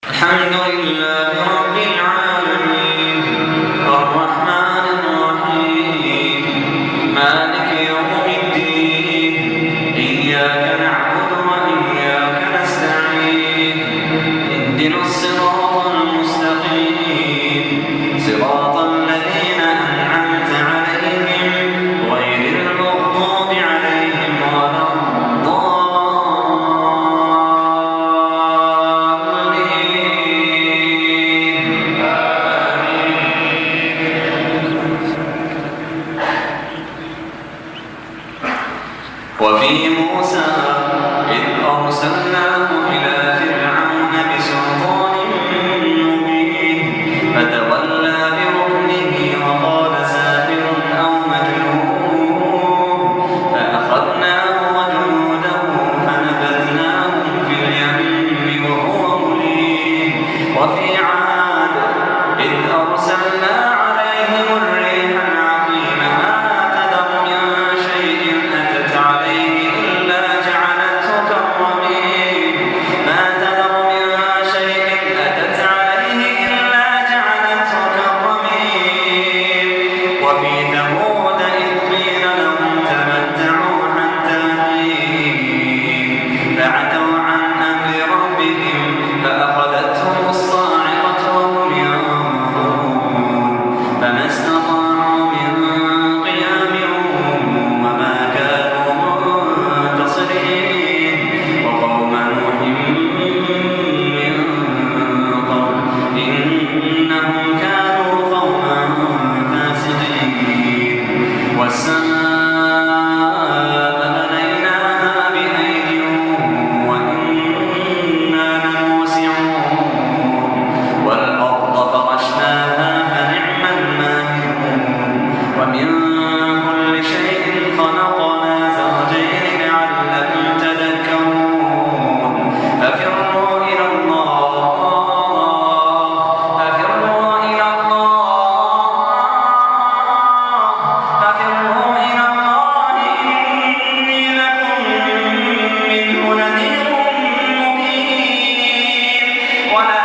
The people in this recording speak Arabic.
الحمد لله رب العالمين الرحمن الرحيم مالك يوم الدين إياك نعبد وإياك نستعين اهدنا الصراط المستقيم صراط الذين أنعمت عليهم غير المغضوب عليهم ولا وفي موسى إذ أرسلناه إلى فرعون بسلطان مبين فتولى بركنه وقال ساحر أو مجنون فأخذناه وجنوده فنبذناهم في اليم وهو مليم وفي عاد إذ أرسلنا عليهم الريح العقيم ما تذر من شيء أتت عليه إلا جعلته كالرميم ما تذر من شيء أتت عليه إلا جعلته كالرميم وفي ثمود إذ قيل لهم تمتعوا حتى حين فعتوا عن أمر ربهم فأخذتهم الصاعقة وهم ينظرون فما استطاعوا من قيام وما كانوا منتصرين وقوم نوح من قبل إنهم كانوا قوما فاسقين والسماء بنيناها بأيد وإنا لموسعون والأرض فرشناها فنعم الماهدون ومن كل شيء خلقنا زوجين لعلكم تذكرون ففروا إلى الله إني لكم منه نذير مبين ولا